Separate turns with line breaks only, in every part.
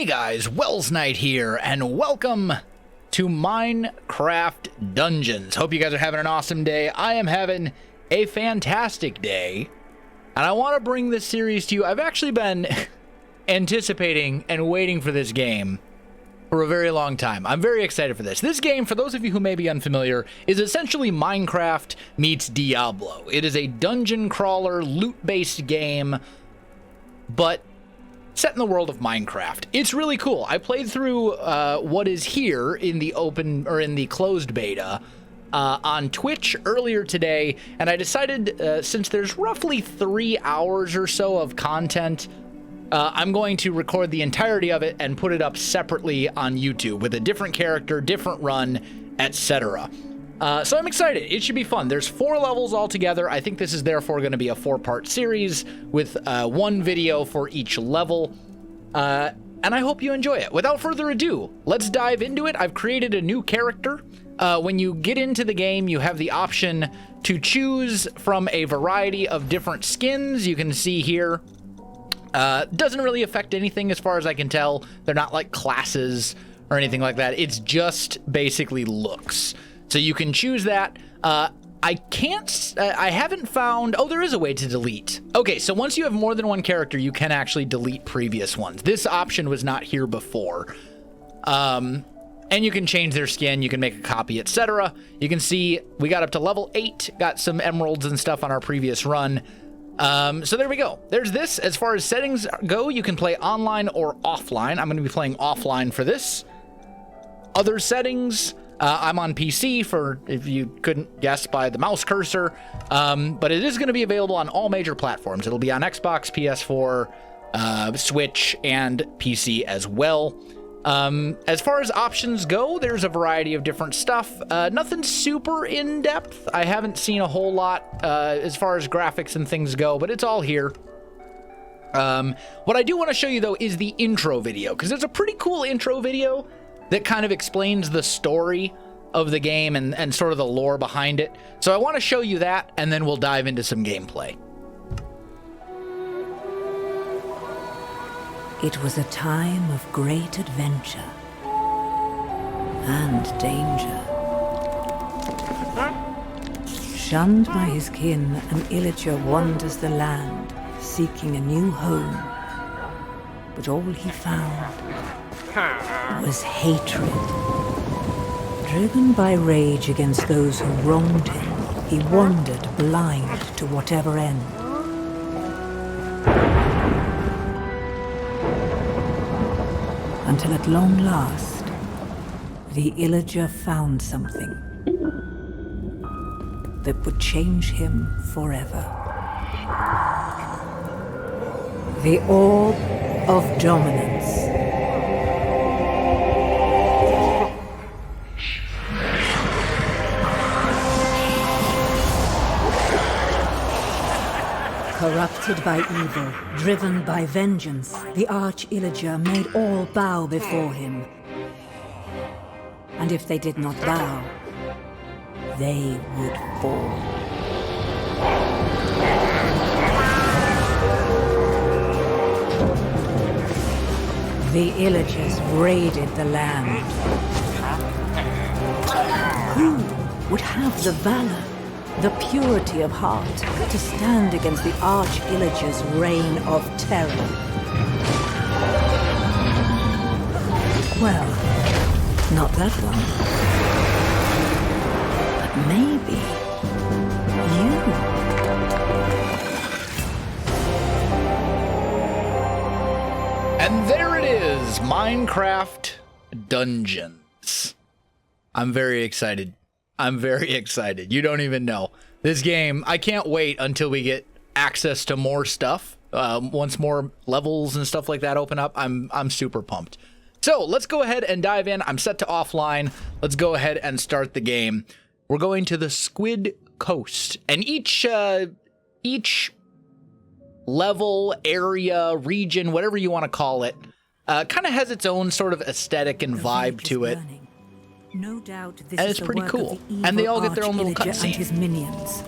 Hey guys, Welsknight here, and welcome to Minecraft Dungeons. Hope you guys are having an awesome day. I am having a fantastic day, and I want to bring this series to you. I've actually been anticipating and waiting for this game for a very long time. I'm very excited for this. This game, for those of you who may be unfamiliar, is essentially Minecraft meets Diablo. It is a dungeon crawler, loot-based game, but set in the world of Minecraft. It's really cool. I played through what is here in the open or in the closed beta on Twitch earlier today, and I decided since there's roughly 3 hours or so of content, I'm going to record the entirety of it and put it up separately on YouTube with a different character, different run, etc. So I'm excited. It should be fun. There's 4 levels altogether. I think this is therefore going to be a 4-part series with 1 video for each level. And I hope you enjoy it. Without further ado, let's dive into it. I've created a new character. When you get into the game, you have the option to choose from a variety of different skins. You can see here. Doesn't really affect anything as far as I can tell. They're not like classes or anything like that. It's just basically looks. So you can choose that. I haven't found, oh, there is a way to delete. Okay, so once you have more than one character, you can actually delete previous ones. This option was not here before. And you can change their skin, you can make a copy, etc. You can see we got up to level 8, got some emeralds and stuff on our previous run. So there we go. There's this. As far as settings go, you can play online or offline. I'm going to be playing offline for this. Other settings, I'm on PC for, if you couldn't guess by the mouse cursor, but it is going to be available on all major platforms. It'll be on Xbox, PS4, Switch, and PC as well. As far as options go, there's a variety of different stuff. Nothing super in-depth. I haven't seen a whole lot as far as graphics and things go, but it's all here. What I do want to show you, though, is the intro video, because there's a pretty cool intro video that kind of explains the story of the game and sort of the lore behind it. So I want to show you that, and then we'll dive into some gameplay.
It was a time of great adventure and danger. Shunned by his kin, an illager wanders the land, seeking a new home. But all he found was hatred. Driven by rage against those who wronged him, he wandered blind to whatever end. Until at long last, the illager found something that would change him forever. The Orb of Dominance. Corrupted by evil, driven by vengeance, the arch-illager made all bow before him. And if they did not bow, they would fall. The illagers raided the land. Who would have the valor, the purity of heart, to stand against the arch-illager's reign of terror? Well, not that one. But maybe you.
And there it is, Minecraft Dungeons. I'm very excited. I'm very excited. You don't even know. This game, I can't wait until we get access to more stuff. Once more levels and stuff like that open up, I'm super pumped. So let's go ahead and dive in. I'm set to offline. Let's go ahead and start the game. We're going to the Squid Coast, and each level, area, region, whatever you want to call it, kind of has its own sort of aesthetic and vibe to it.
No doubt this
and
is
it's pretty
the work
cool.
of the
And they
evil
all get their own little
arch-illager and
cutscene.
his minions.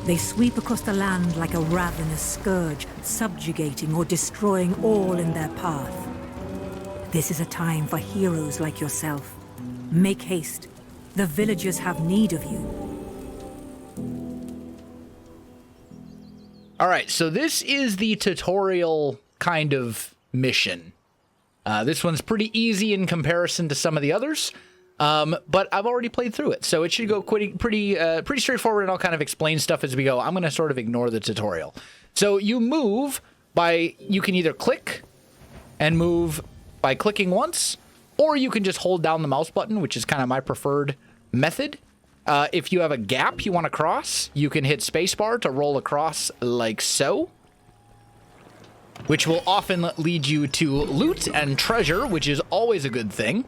They sweep across the land like a ravenous scourge, subjugating or destroying all in their path. This is a time for heroes like yourself. Make haste. The villagers have need of you.
All right, so this is the tutorial kind of mission. This one's pretty easy in comparison to some of the others, but I've already played through it, so it should go pretty straightforward, and I'll kind of explain stuff as we go. I'm going to sort of ignore the tutorial. So you move you can either click and move by clicking once, or you can just hold down the mouse button, which is kind of my preferred method. If you have a gap you want to cross, you can hit spacebar to roll across like so, which will often lead you to loot and treasure, which is always a good thing.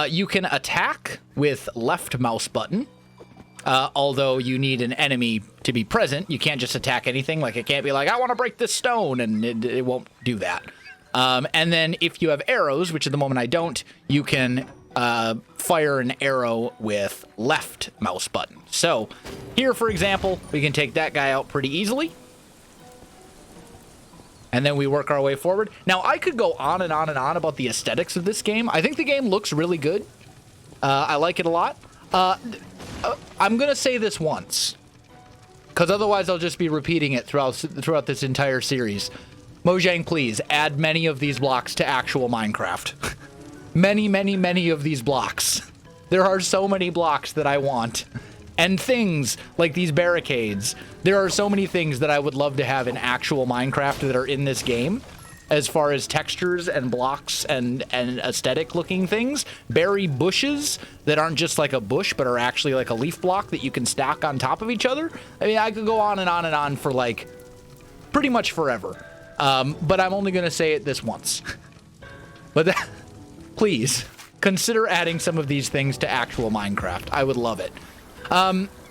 You can attack with left mouse button, although you need an enemy to be present. You can't just attack anything. Like, it can't be like, I want to break this stone, and it won't do that. And then if you have arrows, which at the moment I don't, you can fire an arrow with left mouse button. So here, for example, we can take that guy out pretty easily. And then we work our way forward. Now, I could go on and on and on about the aesthetics of this game. I think the game looks really good. I like it a lot. I'm going to say this once, because otherwise I'll just be repeating it throughout this entire series. Mojang, please add many of these blocks to actual Minecraft. Many, many, many of these blocks. There are so many blocks that I want. And things like these barricades. There are so many things that I would love to have in actual Minecraft that are in this game, as far as textures and blocks and aesthetic looking things. Berry bushes that aren't just like a bush, but are actually like a leaf block that you can stack on top of each other. I mean, I could go on and on and on for like pretty much forever. But I'm only going to say it this once. But please consider adding some of these things to actual Minecraft. I would love it.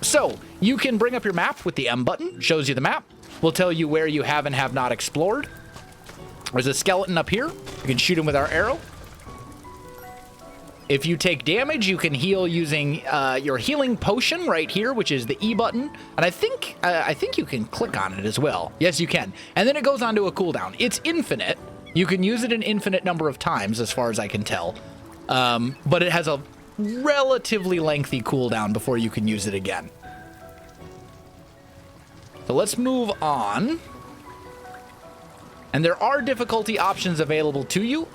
So you can bring up your map with the M button. Shows you the map. Will tell you where you have and have not explored. There's a skeleton up here. You can shoot him with our arrow. If you take damage, you can heal using your healing potion right here, which is the E button. And I think you can click on it as well. Yes, you can. And then it goes on to a cooldown. It's infinite. You can use it an infinite number of times, as far as I can tell. But it has a relatively lengthy cooldown before you can use it again. So let's move on. And there are difficulty options available to you,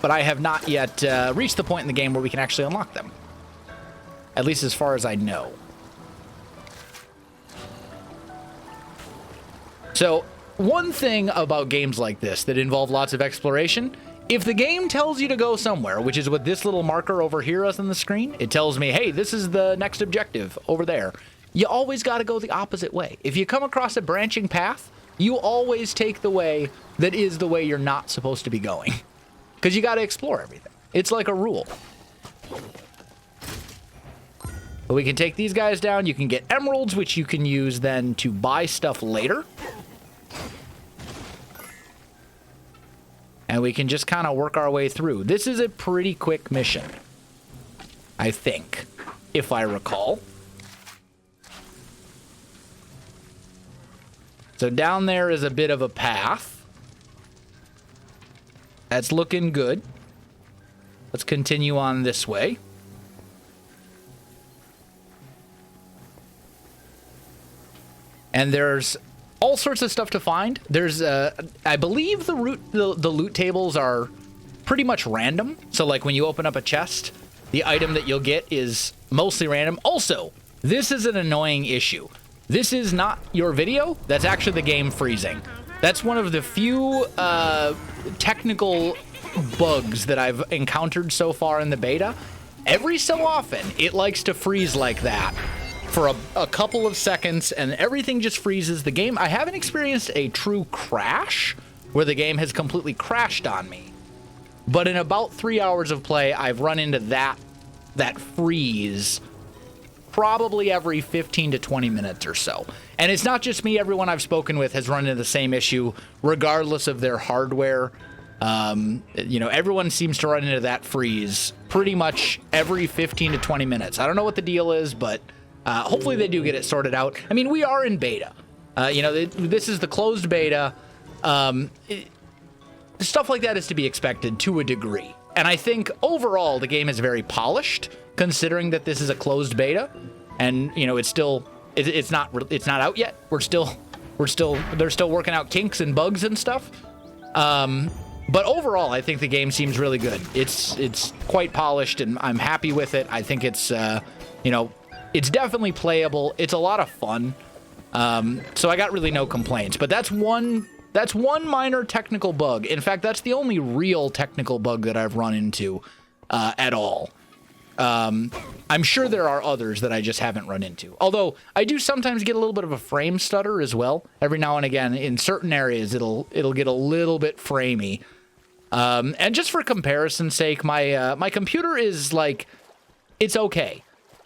but I have not yet reached the point in the game where we can actually unlock them. At least as far as I know. So, one thing about games like this that involve lots of exploration, if the game tells you to go somewhere, which is what this little marker over here is on the screen, it tells me, hey, this is the next objective over there. You always got to go the opposite way. If you come across a branching path, you always take the way that is the way you're not supposed to be going. Because you got to explore everything. It's like a rule. But we can take these guys down. You can get emeralds, which you can use then to buy stuff later. And we can just kind of work our way through. This is a pretty quick mission, I think, if I recall. So down there is a bit of a path. That's looking good. Let's continue on this way. And there's all sorts of stuff to find. There's, I believe the loot tables are pretty much random. So like when you open up a chest, the item that you'll get is mostly random. Also, this is an annoying issue. This is not your video. That's actually the game freezing. That's one of the few technical bugs that I've encountered so far in the beta. Every so often, it likes to freeze like that for a couple of seconds, and everything just freezes. The game, I haven't experienced a true crash where the game has completely crashed on me. But in about 3 hours of play, I've run into that freeze probably every 15 to 20 minutes or so. And it's not just me. Everyone I've spoken with has run into the same issue, regardless of their hardware. You know, everyone seems to run into that freeze pretty much every 15 to 20 minutes. I don't know what the deal is, but hopefully they do get it sorted out. I mean, we are in beta. You know, this is the closed beta. Stuff like that is to be expected to a degree. And I think overall the game is very polished, considering that this is a closed beta, and you know it's not out yet. They're still working out kinks and bugs and stuff. But overall, I think the game seems really good. It's quite polished, and I'm happy with it. I think it's it's definitely playable. It's a lot of fun. So I got really no complaints. But that's one minor technical bug. In fact, that's the only real technical bug that I've run into at all. I'm sure there are others that I just haven't run into. Although I do sometimes get a little bit of a frame stutter as well. Every now and again, in certain areas, it'll get a little bit framey. And just for comparison's sake, my computer is like, it's okay.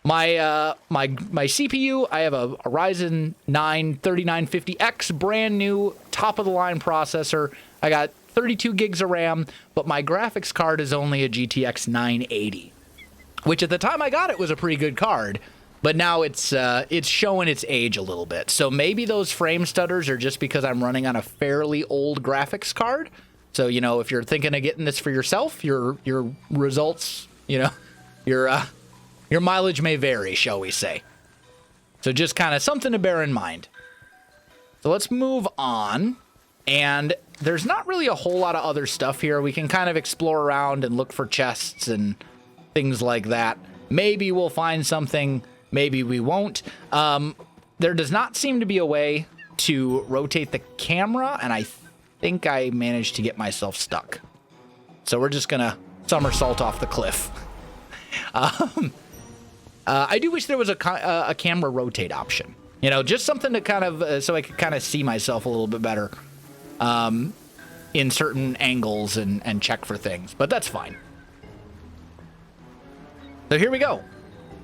My CPU, I have a Ryzen 9 3950X, brand new, top of the line processor. I got 32 gigs of RAM, but my graphics card is only a GTX 980, which at the time I got it was a pretty good card, but now it's showing its age a little bit. So maybe those frame stutters are just because I'm running on a fairly old graphics card. So, you know, if you're thinking of getting this for yourself, your results, you know, your mileage may vary, shall we say. So just kind of something to bear in mind. So let's move on. And there's not really a whole lot of other stuff here. We can kind of explore around and look for chests and things like that. Maybe we'll find something. Maybe we won't. There does not seem to be a way to rotate the camera, and I think I managed to get myself stuck. So we're just going to somersault off the cliff. I do wish there was a camera rotate option. You know, just something to kind of, so I could kind of see myself a little bit better in certain angles and check for things. But that's fine. So here we go.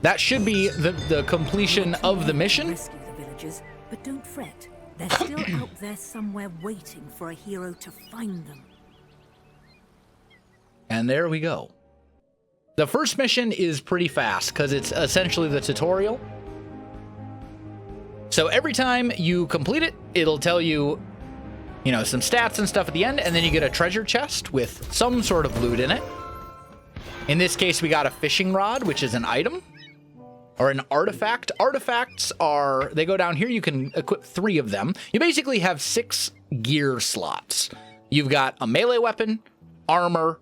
That should be the completion of the mission.
Rescue the villagers, but don't fret. They're still out there somewhere waiting for a hero to find them.
And there we go. The first mission is pretty fast because it's essentially the tutorial. So every time you complete it, it'll tell you, you know, some stats and stuff at the end, and then you get a treasure chest with some sort of loot in it. In this case, we got a fishing rod, which is an item or an artifact. Artifacts are, they go down here. You can equip 3 of them. You basically have 6 gear slots. You've got a melee weapon, armor,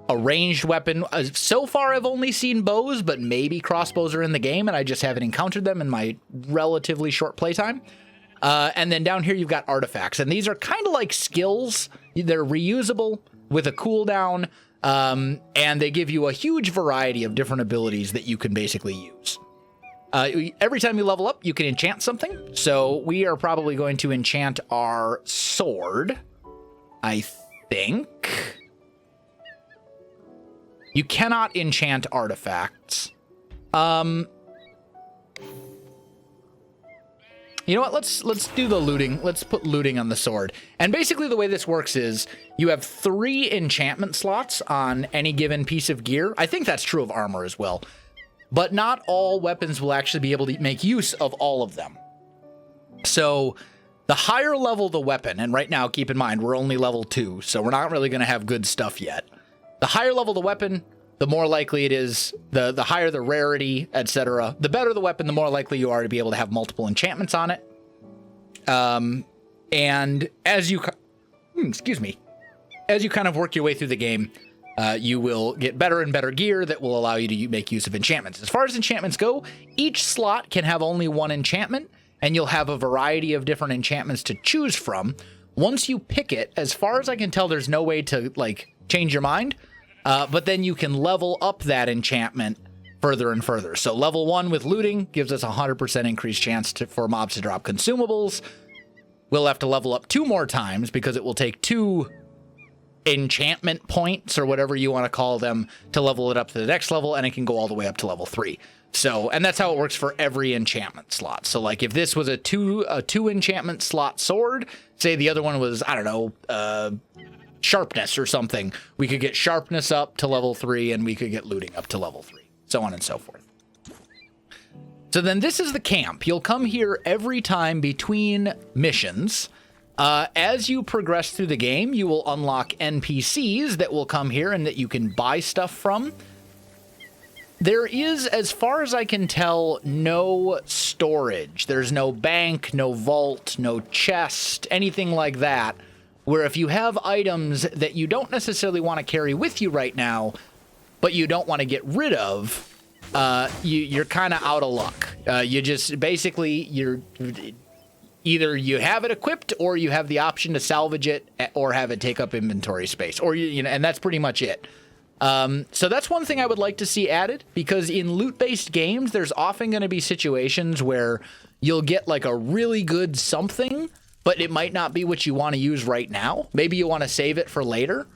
a ranged weapon. So far, I've only seen bows, but maybe crossbows are in the game, and I just haven't encountered them in my relatively short playtime. And then down here, you've got artifacts, and these are kind of like skills. They're reusable with a cooldown, and they give you a huge variety of different abilities that you can basically use. Every time you level up, you can enchant something. So we are probably going to enchant our sword, I think. You cannot enchant artifacts. You know what? Let's do the looting. Let's put looting on the sword. And basically the way this works is you have 3 enchantment slots on any given piece of gear. I think that's true of armor as well. But not all weapons will actually be able to make use of all of them. So the higher level the weapon, and right now keep in mind we're only level 2, so we're not really going to have good stuff yet. The higher level the weapon, the more likely it is, the higher the rarity, etc. The better the weapon, the more likely you are to be able to have multiple enchantments on it. And as you, as you kind of work your way through the game, you will get better and better gear that will allow you to make use of enchantments. As far as enchantments go, each slot can have only 1 enchantment, and you'll have a variety of different enchantments to choose from. Once you pick it, as far as I can tell, there's no way to like change your mind. But then you can level up that enchantment further and further. So level 1 with looting gives us a 100% increased chance for mobs to drop consumables. We'll have to level up 2 more times because it will take 2 enchantment points or whatever you want to call them to level it up to the next level, and it can go all the way up to level 3. So, and that's how it works for every enchantment slot. So like if this was a two enchantment slot sword, say the other one was, I don't know, sharpness or something, we could get sharpness up to level 3, and we could get looting up to level 3, so on and so forth. So then this is the camp. You'll come here every time between missions. As you progress through the game, you will unlock NPCs that will come here and that you can buy stuff from. There is, as far as I can tell, no storage. There's no bank, no vault, no chest, anything like that, where if you have items that you don't necessarily want to carry with you right now, but you don't want to get rid of, you're kind of out of luck. You just, basically, either you have it equipped or you have the option to salvage it or have it take up inventory space, or and that's pretty much it. So that's one thing I would like to see added, because in loot-based games, there's often going to be situations where you'll get like a really good something, but it might not be what you want to use right now. Maybe you want to save it for later.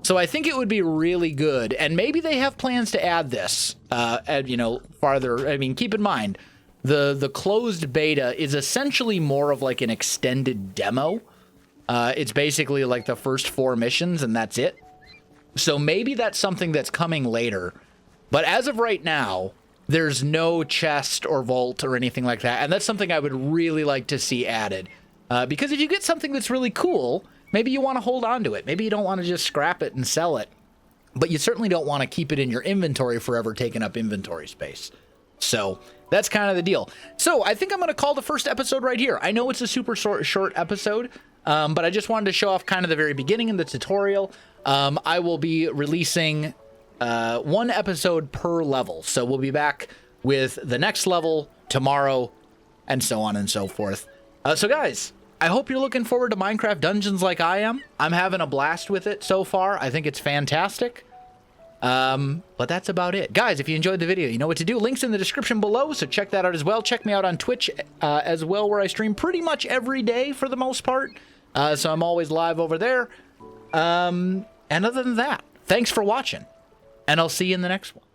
So I think it would be really good, and maybe they have plans to add this, farther. I mean, keep in mind, the closed beta is essentially more of like an extended demo. It's basically like the first 4 missions, and that's it. So maybe that's something that's coming later. But as of right now, there's no chest or vault or anything like that. And that's something I would really like to see added. Because if you get something that's really cool, maybe you want to hold on to it. Maybe you don't want to just scrap it and sell it. But you certainly don't want to keep it in your inventory forever, taking up inventory space. So that's kind of the deal. So I think I'm going to call the first episode right here. I know it's a super short episode, but I just wanted to show off kind of the very beginning in the tutorial. I will be releasing 1 episode per level. So we'll be back with the next level tomorrow and so on and so forth. So guys, I hope you're looking forward to Minecraft Dungeons like I am. I'm having a blast with it so far. I think it's fantastic. But that's about it. Guys, if you enjoyed the video, you know what to do. Links in the description below, so check that out as well. Check me out on Twitch as well, where I stream pretty much every day for the most part. So I'm always live over there. And other than that, thanks for watching, and I'll see you in the next one.